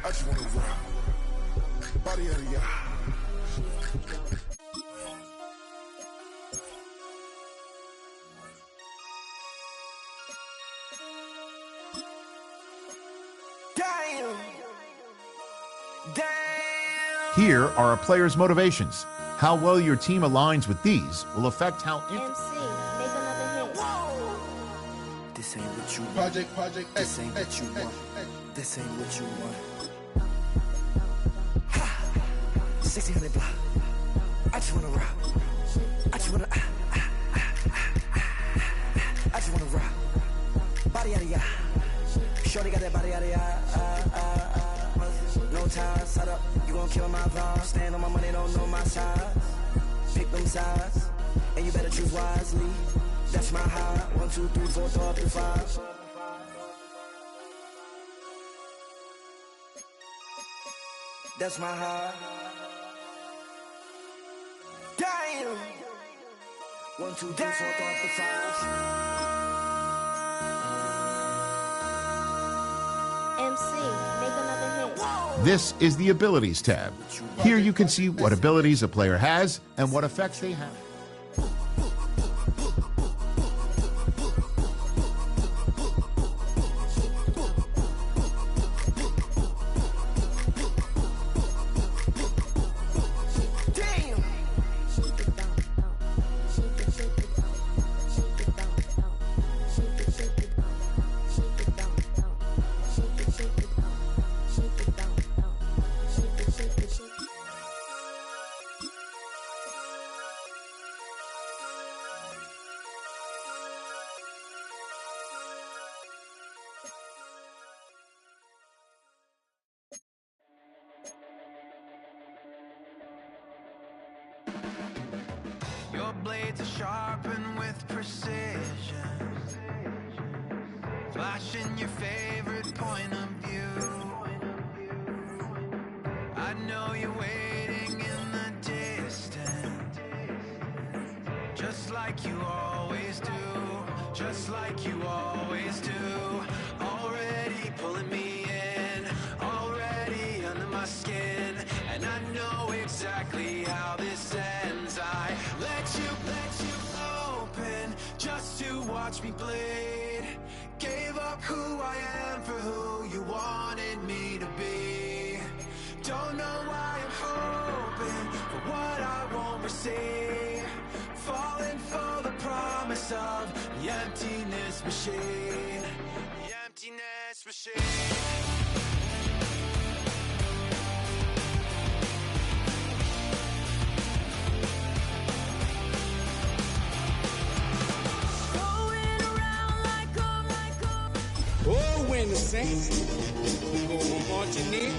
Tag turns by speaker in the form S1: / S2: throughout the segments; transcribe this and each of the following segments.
S1: I just wanna rock. Body out of y'all.
S2: Here are a player's motivations. How well your team aligns with these will affect how...
S3: MC, make another hit.
S4: This ain't what you want.
S1: Project
S4: This ain't what you want. This ain't what you want. 1600 block. I just wanna rock. I just wanna I just wanna rock. Body out of ya. Shorty got that body out of ya. No time, set up. You gon' kill my vibe. Stand on my money, don't know my size. Pick them sides, and you better choose wisely. That's my high. 1, 2, 3, 4, throw up to 5. That's my high. Damn. 1, 2, 3, 4, throw up to 5.
S3: MC, make another hit.
S2: This is the Abilities tab. Here you can see what abilities a player has and what effects they have.
S5: Your blades are sharpened with precision, flashing your favorite point of view. I know you're waiting in the distance, just like you always do, just like you always do. Already pulling me in, already under my skin, and I know exactly how this ends. I let you open just to watch me bleed. Gave up who I am for who you wanted me to be. Don't know why I'm hoping for what I won't receive. Falling for the promise of the emptiness machine. The emptiness machine.
S6: Oh, when the Saints go marching in.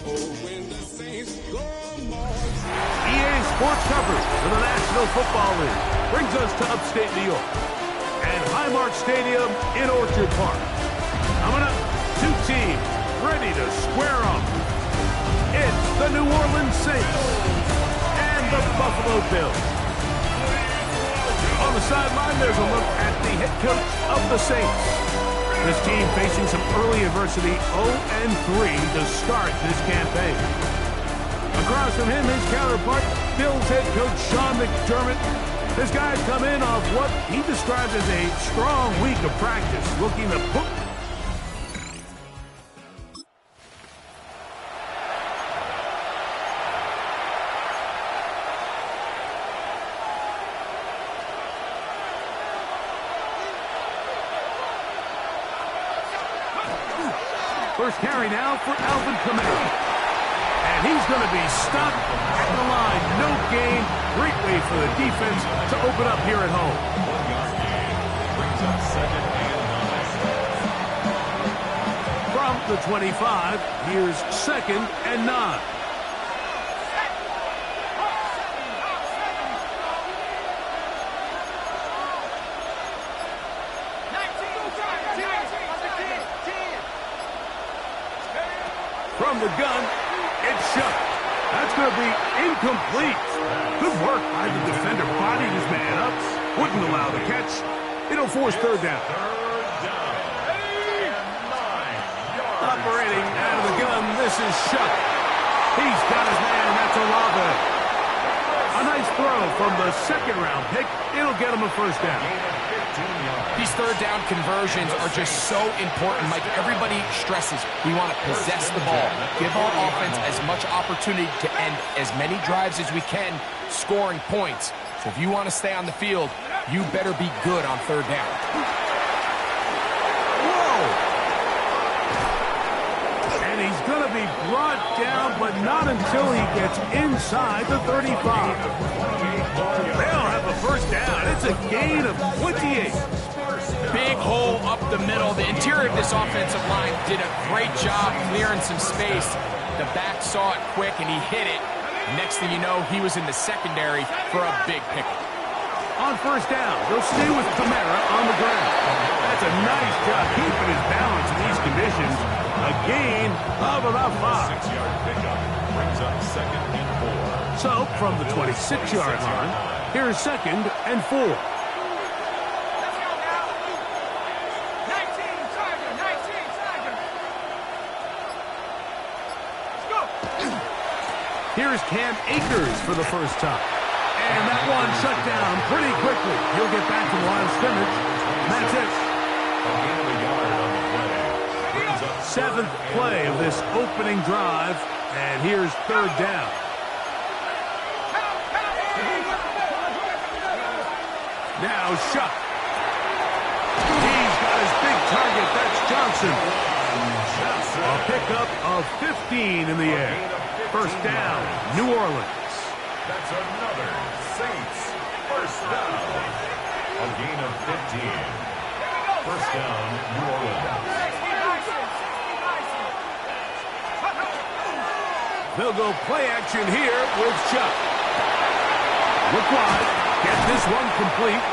S6: Oh, when the Saints go marching in.
S7: EA Sports coverage for the National Football League brings us to upstate New York and Highmark Stadium in Orchard Park. Coming up, two teams ready to square off. It's the New Orleans Saints and the Buffalo Bills. On the sideline, there's a look at the head coach of the Saints. This team facing some early adversity, 0-3 to start this campaign. Across from him, his counterpart, Bills head coach Sean McDermott, This guy's come in off what he describes as a strong week of practice, looking to put... First carry now for Alvin Kamara. And he's going to be stuck at the line. No gain. Great way for the defense to open up here at home.
S8: 1-yard gain. Brings up 2nd and 9.
S7: From the 25, here's 2nd and 9. From the gun, it's shut. That's going to be incomplete. Good work by the defender. Bodied his man up. Wouldn't allow the catch. It'll force 3rd down. Operating out of the gun, this is shut. He's got his man. That's Olave. A nice throw from the 2nd-round pick. It'll get him a 1st down.
S9: These 3rd down conversions are just so important. Like everybody stresses, we want to possess the ball, give our offense as much opportunity to end as many drives as we can, scoring points. So if you want to stay on the field, you better be good on 3rd down.
S7: Whoa! And he's going to be brought down, but not until he gets inside the 35. They'll have a 1st down. It's a gain of 28.
S9: Big hole up the middle. The interior of this offensive line did a great job clearing some space. The back saw it quick, and he hit it. Next thing you know, he was in the secondary for a big pickup.
S7: On 1st down, they'll stay with Kamara on the ground. That's a nice job keeping his balance in these conditions. A gain of about 5.
S8: 6-yard pickup. Brings up 2nd and 4.
S7: So, from the 26-yard line, here's 2nd and 4. Here's Cam Akers for the 1st time. And that one shut down pretty quickly. He'll get back to the line of scrimmage. And that's it.
S8: A gain of a yard on the play. Brings up
S7: 7th play of this opening drive. And here's 3rd down. Now shut. He's got his big target. That's Johnson. A pickup of 15 in the air. 1st down, New Orleans.
S8: That's another Saints 1st down. A gain of 15. 1st down, New Orleans.
S7: They'll go play action here with Chuck. Look wide. Get this one complete.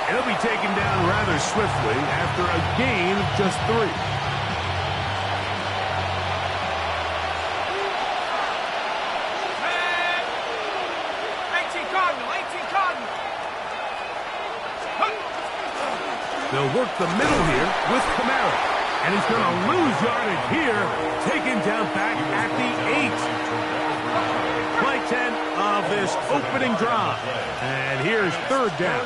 S7: It'll be taken down rather swiftly after a gain of just 3. They'll work the middle here with Kamara. And he's going to lose yardage here, taken down back at the 8. Play 10 of this opening drive. And here's 3rd down.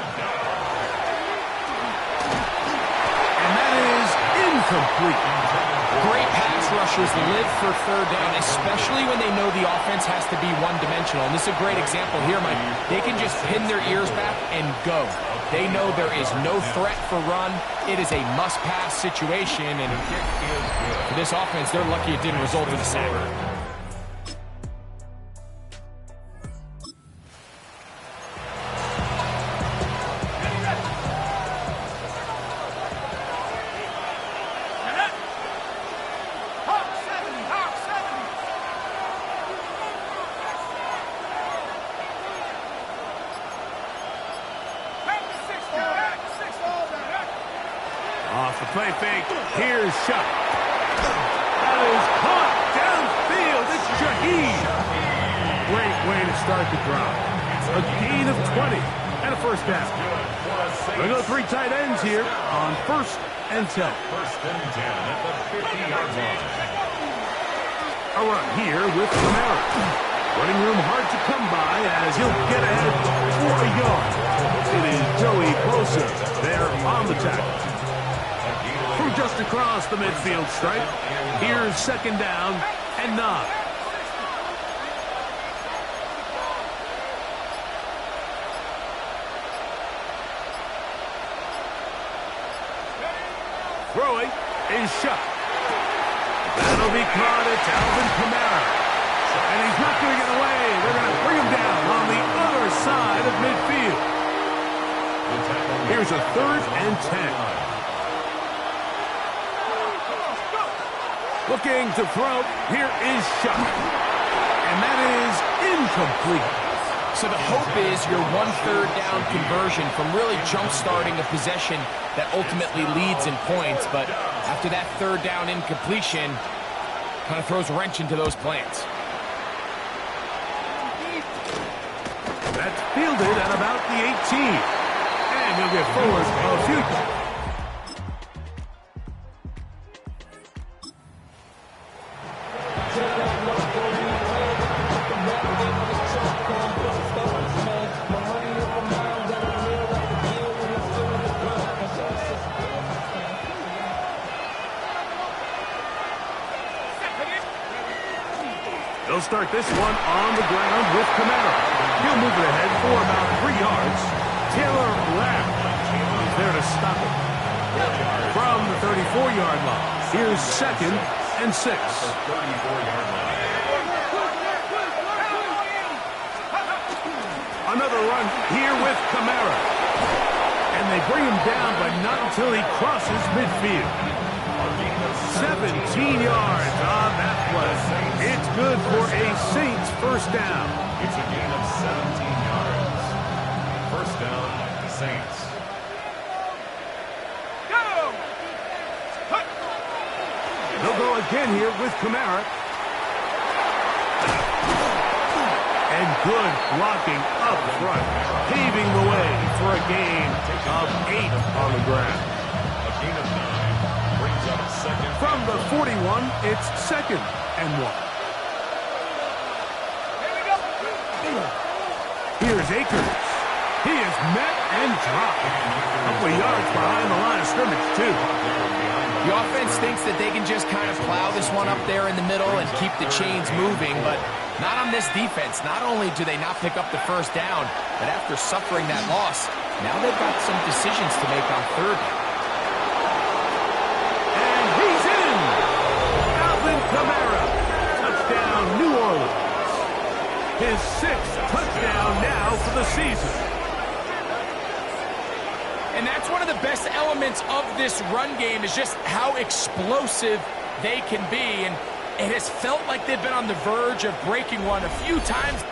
S7: And that is incomplete.
S9: Great pass rushers live for 3rd down, especially when they know the offense has to be one-dimensional. And this is a great example here, Mike. They can just pin their ears back and go. They know there is no threat for run. It is a must-pass situation, and for this offense, they're lucky it didn't result in a sack.
S7: Off the play fake, here's Shuck. That is caught downfield. It's Shaheed. Great way to start the drive. A gain of 20 and a 1st down. They go 3 tight ends here on 1st and 10.
S8: 1st and 10 at the 50-yard line.
S7: A run here with Kamara. Running room hard to come by as he'll get ahead for a yard. It is Joey Bosa there on the tackle. From just across the midfield stripe, here's second down and 9. Throwing is shot. That'll be caught. It's Alvin Kamara. And he's not going to get away. They're going to bring him down on the other side of midfield. Here's a 3rd and 10. Looking to throw. Here is shot. And that is incomplete.
S9: So the hope is your 1/3 down conversion from really jump-starting a possession that ultimately leads in points. But after that 3rd down incompletion, kind of throws a wrench into those plans.
S7: That's fielded at about the 18. And he'll get forward a few yards. They'll start this one on the ground with Kamara. He'll move it ahead for about 3 yards. Taylor Rapp is there to stop it. From the 34-yard line, here's 2nd and 6. Another run here with Kamara. And they bring him down, but not until he crosses midfield. 17 yards on that play. It's good for a Saints first down.
S8: It's a gain of 17 yards. First down, Saints.
S7: They'll go again here with Kamara. And good blocking up front, paving the way for a gain of 8 on the ground.
S8: A gain of 9 brings up second.
S7: From the 41, it's 2nd and 1. Here's Akers. He is met and dropped. A couple of yards behind the line of scrimmage, too.
S9: The offense thinks that they can just kind of plow this one up there in the middle and keep the chains moving, but not on this defense. Not only do they not pick up the first down, but after suffering that loss, now they've got some decisions to make on 3rd down.
S7: And he's in! Alvin Kamara. Touchdown, New Orleans. His 6th touchdown now for the season.
S9: And that's one of the best elements of this run game is just how explosive they can be. And it has felt like they've been on the verge of breaking one a few times.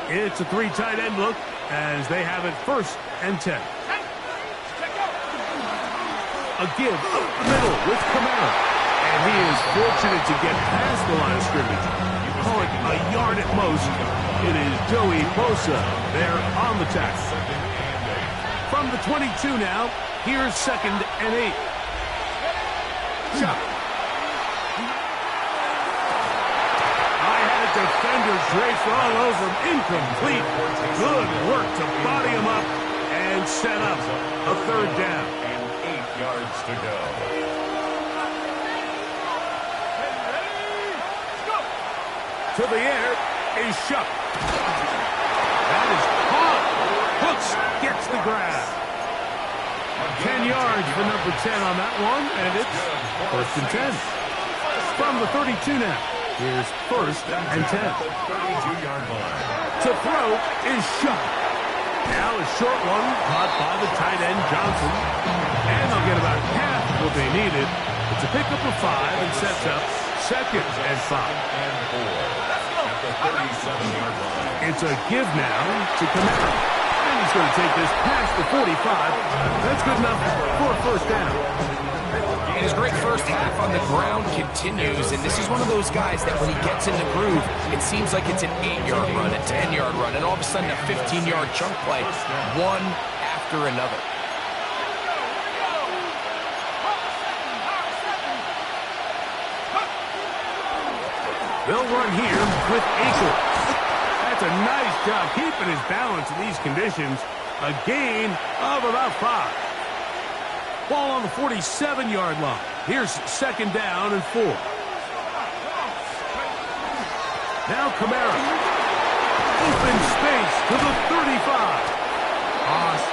S7: It's a 3 tight end look as they have it 1st and 10. A give up the middle with Kamara. And he is fortunate to get past the line of scrimmage. You call it a yard at most. It is Joey Bosa there on the tackle. From the 22 now, here's 2nd and 8. Chuck. I had a defender draped all over him. Incomplete. Good work to body him up and set up a 3rd down.
S8: And 8 yards to go.
S7: To the air is Shuck. That is caught. Hooks gets the grab. 10 yards for number 10 on that one, and it's 1st and 10. From the 32 now, here's 1st and 10.
S8: 32-yard line.
S7: To throw is Shuck. Now a short one caught by the tight end Johnson, and they'll get about half what they needed. It's a pickup of 5 and sets up 2nd and 5.
S8: And 4 at the 37-yard line.
S7: It's a give now to Kamara. And he's going to take this past the 45. That's good enough for a 1st down.
S9: And his great first half on the ground continues, and this is one of those guys that when he gets in the groove, it seems like it's an 8-yard run, a 10-yard run, and all of a sudden a 15-yard chunk play, one after another.
S7: They'll run here with Akers. That's a nice job keeping his balance in these conditions. A gain of about 5. Ball on the 47-yard line. Here's 2nd down and 4. Now Kamara. Open space to the 35.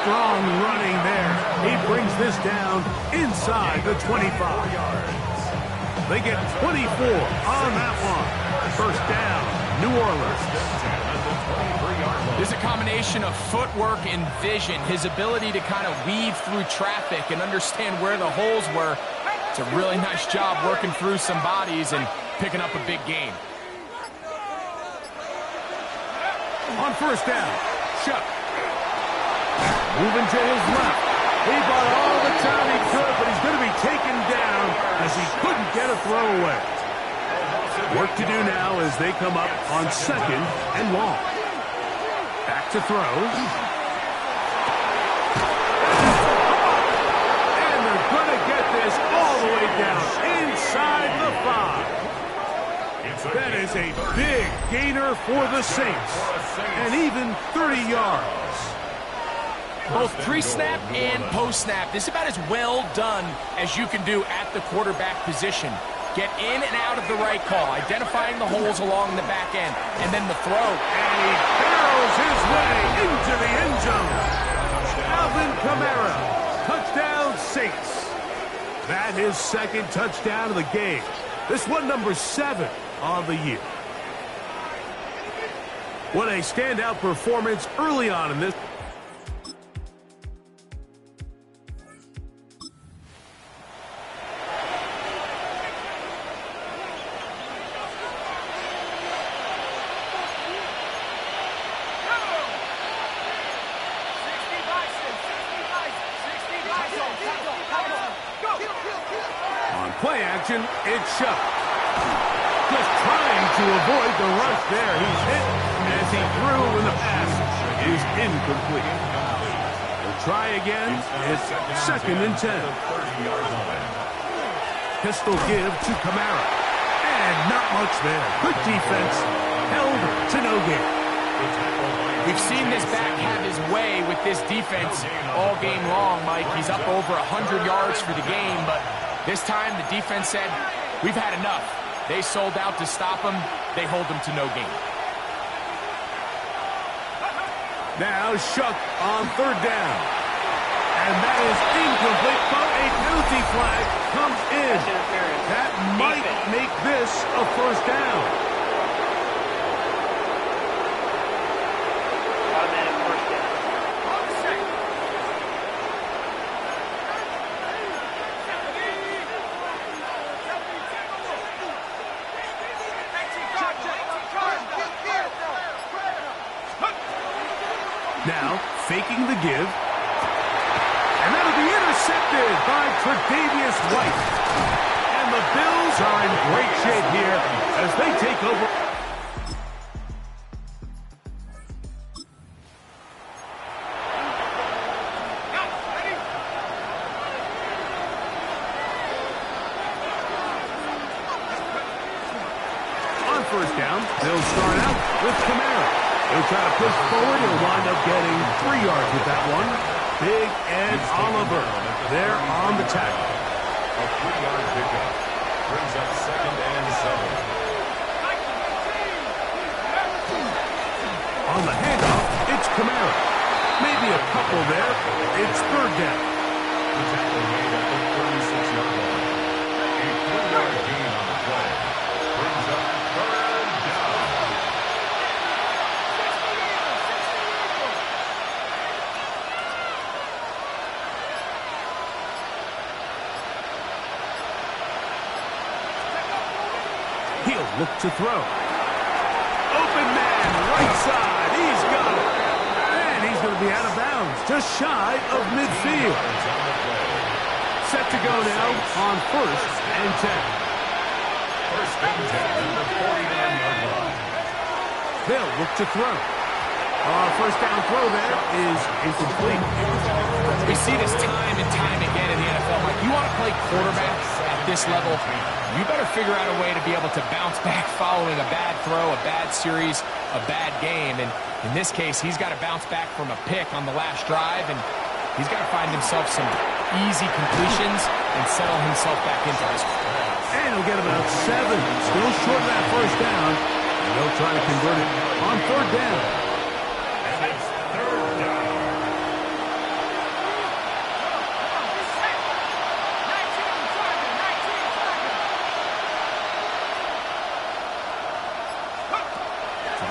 S7: Strong running there. He brings this down inside the 25 yards. They get 24 on that one. 1st down, New Orleans.
S9: There's a combination of footwork and vision, his ability to kind of weave through traffic and understand where the holes were. It's a really nice job working through some bodies and picking up a big gain.
S7: On 1st down, Chuck. Moving to his left. He bought all the time he could, but he's going to be taken down as he couldn't get a throw away. Work to do now as they come up on 2nd and long. Back to throw. And they're going to get this all the way down inside the 5. That is a big gainer for the Saints. And even 30 yards.
S9: Both pre-snap and post-snap, this is about as well done as you can do at the quarterback position. Get in and out of the right call, identifying the holes along the back end, and then the throw.
S7: And he barrels his way into the end zone. Alvin Kamara, touchdown Saints. That is 2nd touchdown of the game. This one number 7 on the year. What a standout performance early on in this. Play action, it's Shuck. Just trying to avoid the rush there. He's hit as he threw and the pass is incomplete. We'll try again. It's 2nd and 10. Pistol give to Kamara. And not much there. Good defense. Held to no gain.
S9: We've seen this back have his way with this defense all game long, Mike. He's up over 100 yards for the game, but this time, the defense said, we've had enough. They sold out to stop him. They hold him to no gain.
S7: Now Shuck on 3rd down. And that is incomplete, but a penalty flag comes in. That might make this a 1st down.
S10: Automatic 1st down.
S7: taking the give. And that'll be intercepted by Tre'Davious White. And the Bills are in great shape here as they take over. On first down, they'll start out with Kamara. They'll try to push forward. He'll wind up getting 3 yards with that one. Big Ed Oliver there on the tackle.
S8: A 3-yard pickup brings up 2nd and 7.
S7: On the handoff, it's Kamara. Maybe a couple there. It's 3rd down.
S8: The tackle made at the 36-yard line. A 3-yard gain on the play brings up 3rd down.
S7: He'll look to throw. Open man, right side. He's got it. And he's going to be out of bounds, just shy of midfield. Set to go now on 1st and 10.
S8: 1st and 10 at the 49-yard line.
S7: They'll look to throw. First down throw there is incomplete.
S9: We see this time and time again in the NFL. Like, you want to play quarterback at this level, you better figure out a way to be able to bounce back following a bad throw, a bad series, a bad game. And in this case, he's got to bounce back from a pick on the last drive, and he's got to find himself some easy completions and settle himself back into this.
S7: And he'll get about 7. Still short of that first down. And they'll try to convert it on 3rd down.
S8: And it's 3rd down.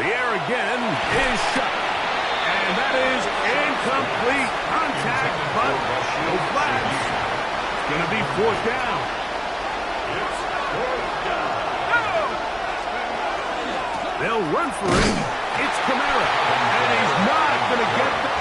S7: The air again is shut. And that is incomplete. Contact, but no flags. It's going to be 4th down.
S8: It's 4th down.
S7: They'll run for it. It's Kamara. And he's not going to get the...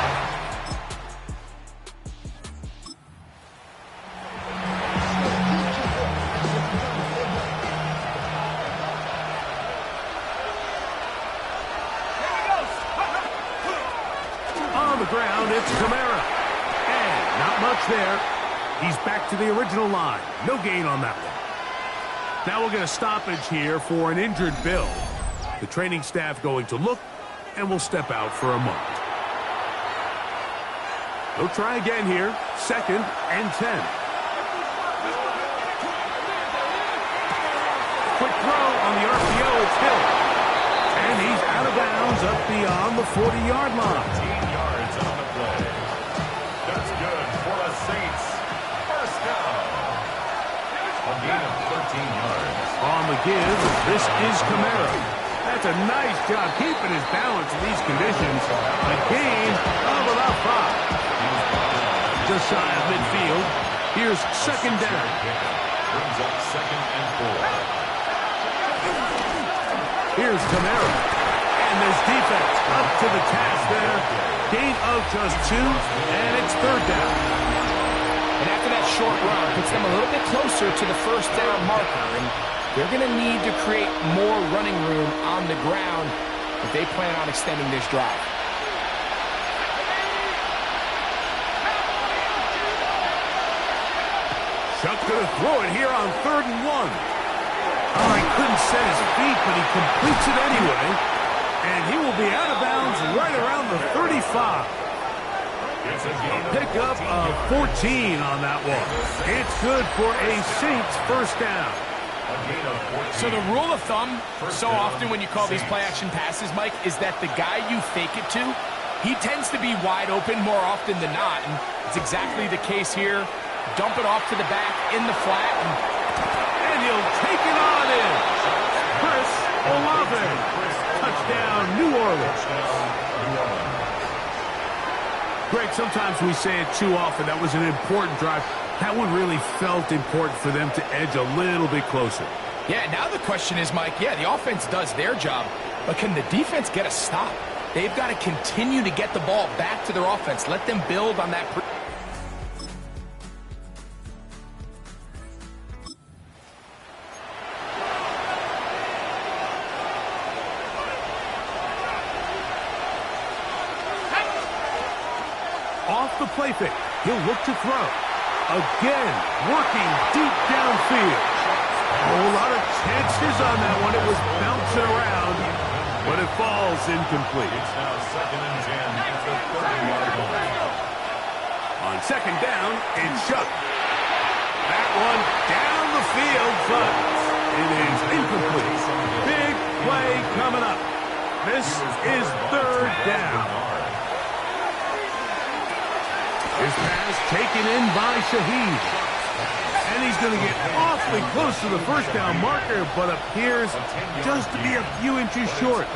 S7: On the ground, it's Kamara. And not much there. He's back to the original line. No gain on that one. Now we'll get a stoppage here for an injured Bill. The training staff going to look, and will step out for a moment. They'll try again here. 2nd and 10. Quick throw on the RPO. It's Hill. And he's out of bounds up beyond the 40-yard line.
S8: 18 yards on the play. That's good for the Saints. First down. A gain of 13 yards.
S7: On the give, this is Kamara. That's a nice job keeping his balance in these conditions. A gain of about 5. Just shy of midfield. Here's 2nd down.
S8: Brings up 2nd and 4.
S7: Here's Kamara. And there's defense up to the task there. Gain of just 2, and it's 3rd down.
S9: And after that short run, puts them a little bit closer to the first down marker. And they're going to need to create more running room on the ground if they plan on extending this drive.
S7: Chuck's going to throw it here on 3rd and 1. Oh, he couldn't set his feet, but he completes it anyway. And he will be out of bounds right around the 35. Pickup of 14 on that one. It's good for a Saints first down.
S9: So the rule of thumb, so often when you call these play-action passes, Mike, is that the guy you fake it to, he tends to be wide open more often than not. And it's exactly the case here. Dump it off to the back in the flat.
S7: And he'll take it on in. Chris Olave. Touchdown, New Orleans. Greg, sometimes we say it too often. That was an important drive. That one really felt important for them to edge a little bit closer.
S9: Yeah, now the question is, Mike, yeah, the offense does their job, but can the defense get a stop? they've got to continue to get the ball back to their offense. Let them build on that.
S7: Off the play fake, he'll look to throw. Again, working deep downfield. A whole lot of chances on that one. It was bouncing around, but it falls incomplete.
S8: It's now 2nd and 10 at the 30-yard line.
S7: On 2nd down, it's Shuck. That one down the field, but it is incomplete. Big play coming up. This is 3rd down. His pass taken in by Shaheed. And he's going to get awfully close to the first down marker, but appears just to be a few inches short.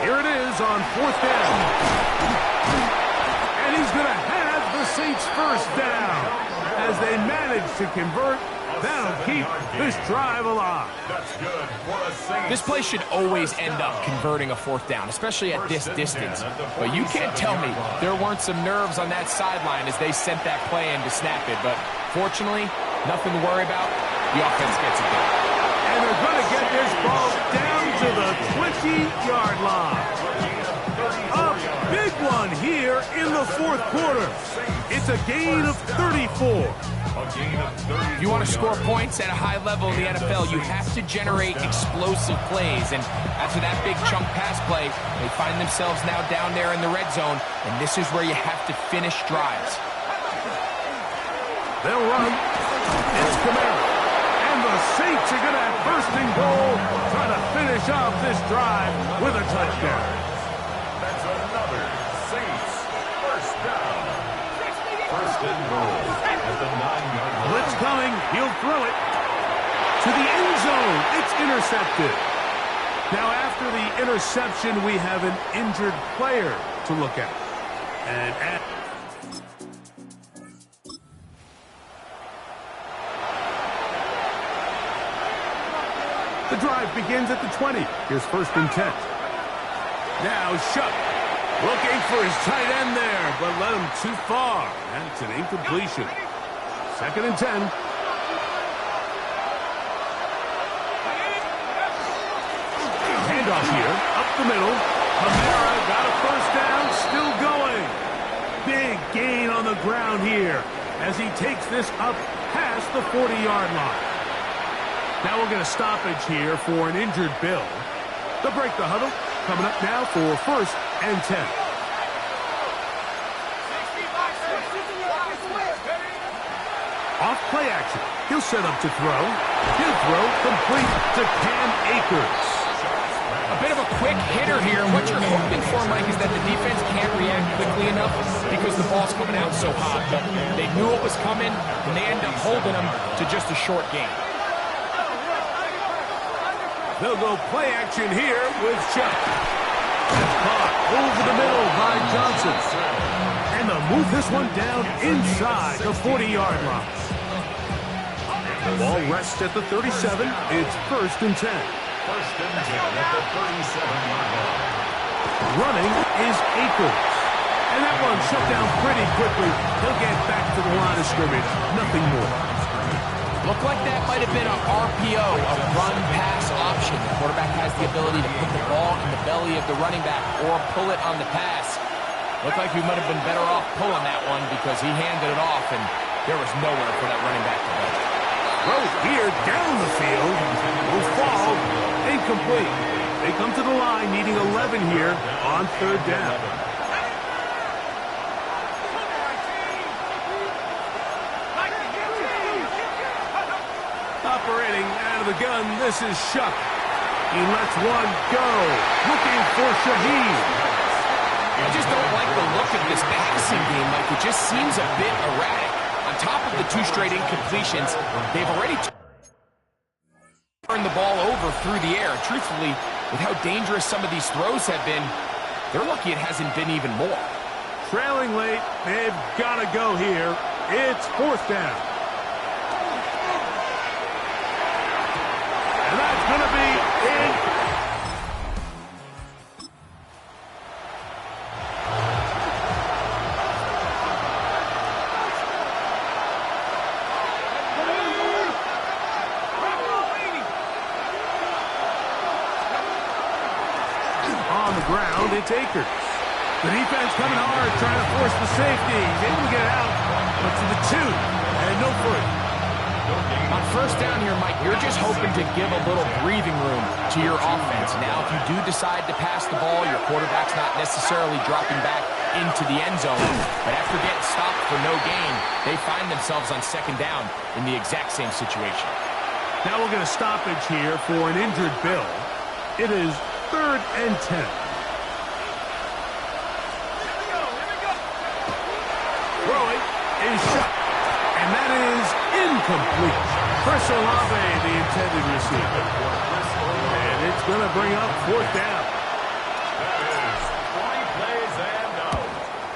S7: Here it is on 4th down. And he's going to have the Saints first down as they manage to convert. That'll keep this drive alive.
S8: That's good for the Saints.
S9: This play should always end up converting a 4th down, especially at this distance. But you can't tell me there weren't some nerves on that sideline as they sent that play in to snap it. But fortunately, nothing to worry about. The offense gets it done.
S7: And they're going to get this ball down to the 20-yard line. A big one here in the 4th quarter. It's a gain of 34.
S9: If you want to score points at a high level in the NFL, you have to generate explosive plays. And after that big chunk pass play, they find themselves now down there in the red zone. And this is where you have to finish drives.
S7: They'll run. It's Kamara. And the Saints are going to have 1st and goal, trying to finish off this drive with a touchdown.
S8: That's another Saints first down. 1st and goal at the 9-yard line.
S7: Blitz coming. He'll throw it to the end zone. It's intercepted. Now, after the interception, we have an injured player to look at. And the drive begins at the 20. Here's 1st and 10. Now, Shuck looking for his tight end there, but led him too far. That's an incompletion. 2nd and 10. Handoff here, up the middle. Kamara got a 1st down, still going. Big gain on the ground here as he takes this up past the 40-yard line. Now we'll get a stoppage here for an injured Bill. They'll break the huddle. Coming up now for 1st and 10. Off play action. He'll set up to throw. He'll throw complete to Cam Akers.
S9: A bit of a quick hitter here. What you're hoping for, Mike, is that the defense can't react quickly enough because the ball's coming out so hot. But they knew it was coming, and they end up holding them to just a short gain.
S7: They'll go play action here with Chuck. That's caught over the middle by Johnson. And they'll move this one down inside the 40-yard line. The ball rests at the 37. It's 1st and 10.
S8: 1st and 10 at the 37-yard line.
S7: Running is Akers. And that one shut down pretty quickly. He'll get back to the line of scrimmage. Nothing more.
S9: Looked like that might have been an RPO, a run-pass option. The quarterback has the ability to put the ball in the belly of the running back or pull it on the pass. Looked like he might have been better off pulling that one because he handed it off, and there was nowhere for that running back to go.
S7: Throw here down the field. Will fall. Incomplete. They come to the line needing 11 here on 3rd down. Operating out of the gun, this is Shuck. He lets one go. Looking for Shaheed.
S9: I just don't like the look of this passing game. Like, it just seems a bit erratic. On top of the 2 straight incompletions, they've already turned the ball over through the air. Truthfully, with how dangerous some of these throws have been, they're lucky it hasn't been even more.
S7: Trailing late, they've got to go here. It's 4th down. And that's going to be in. it's Akers. The defense coming hard, trying to force the safety. He's able to get out, but to the 2, and no further.
S9: On first down here, Mike, you're just hoping to give a little breathing room to your offense. Now, if you do decide to pass the ball, your quarterback's not necessarily dropping back into the end zone. But after getting stopped for no gain, they find themselves on second down in the exact same situation.
S7: Now we'll get a stoppage here for an injured Bill. It is 3rd and 10. Throwing is shot. And that is incomplete. Chris Olave, the intended receiver. And it's going to bring up 4th down.
S8: That is 20 plays and out.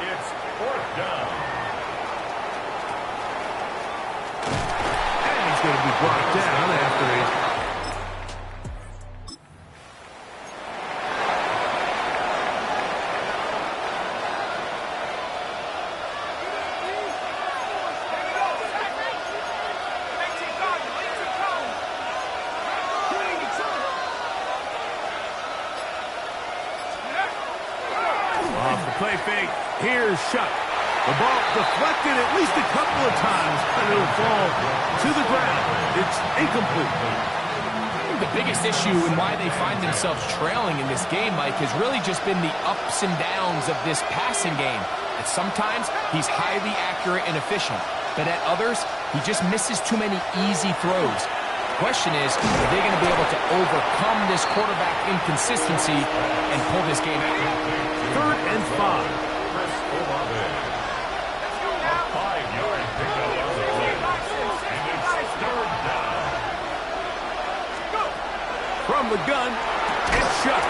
S8: It's 4th down.
S7: And he's going to be brought down after a... Play fake. Here's Shuck. The ball deflected at least a couple of times, but it'll fall to the ground. It's incomplete.
S9: The biggest issue and why they find themselves trailing in this game, Mike, has really just been the ups and downs of this passing game. At sometimes, he's highly accurate and efficient, but at others, he just misses too many easy throws. The question is, are they going to be able to overcome this quarterback inconsistency and pull this game out?
S7: 3rd and 5.
S8: Chris Olave. A 5-yard pickup on the play. And it's 3rd down.
S7: From the gun, it's Shuck.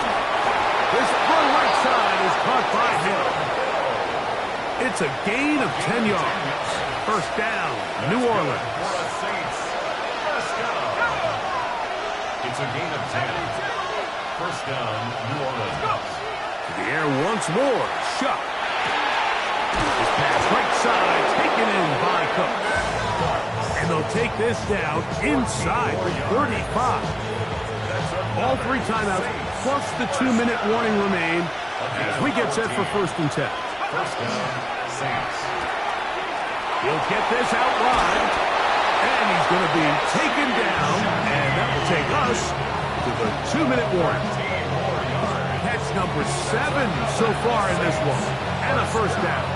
S7: This throw right side is caught by him. It's a gain of 10 yards. 1st down, New Orleans.
S8: For the Saints. 1st down. It's a gain of 10. 1st down, New Orleans.
S7: The air once more. Shuck. His pass right side taken in by Cook. And they'll take this down inside the 35. All 3 timeouts plus the 2-minute warning remain as we get set for 1st and 10.
S8: 1st down, Saints.
S7: He'll get this out wide. And he's going to be taken down. And that will take us to the 2-minute warning. Catch number 7 so far in this one. And a 1st down.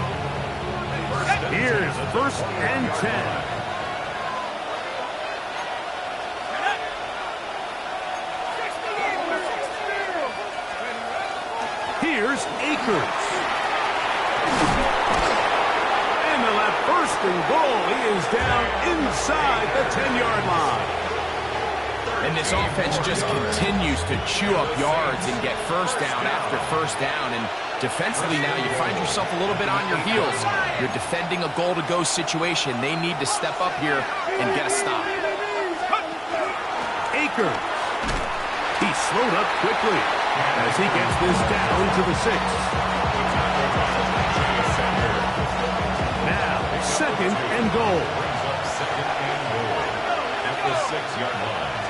S7: Here's 1st and 10. Here's Akers. And they'll have 1st and goal. He is down inside the 10-yard line.
S9: And this offense just continues to chew up yards and get 1st down after 1st down. And defensively now, you find yourself a little bit on your heels. You're defending a goal-to-go situation. They need to step up here and get a stop.
S7: Akers. He slowed up quickly as he gets this down to the 6. Now, 2nd and goal.
S8: Brings up 2nd and goal at the 6-yard line.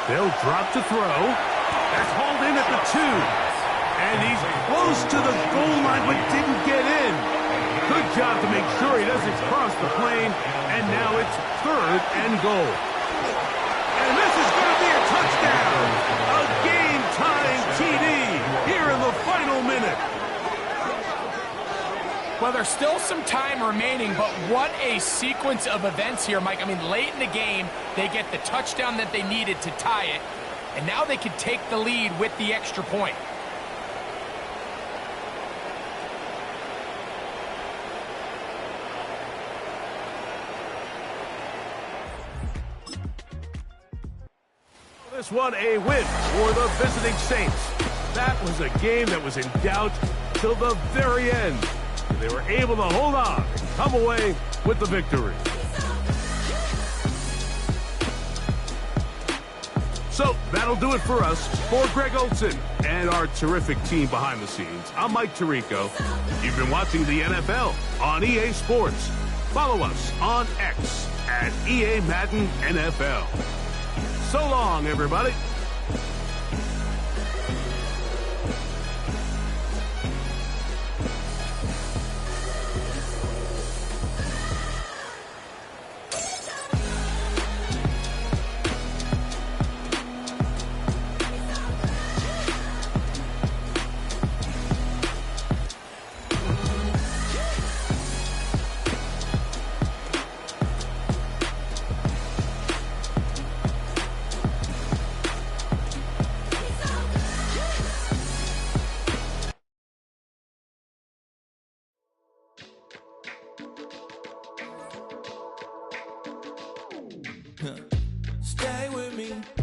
S7: They'll drop to throw. That's hauled in at the 2. And he's close to the goal line, but didn't get in. Good job to make sure he doesn't cross the plane. And now it's 3rd and goal. And this is going to be a touchdown. A game-tying TD here in the final minute.
S9: Well, there's still some time remaining, but what a sequence of events here, Mike. I mean, late in the game, they get the touchdown that they needed to tie it, and now they can take the lead with the extra point.
S7: This one a win for the visiting Saints. That was a game that was in doubt till the very end. They were able to hold on and come away with the victory. So that'll do it for us. For Greg Olson and our terrific team behind the scenes, I'm Mike Tirico. You've been watching the NFL on EA Sports. Follow us on X at EA Madden NFL. So long, everybody.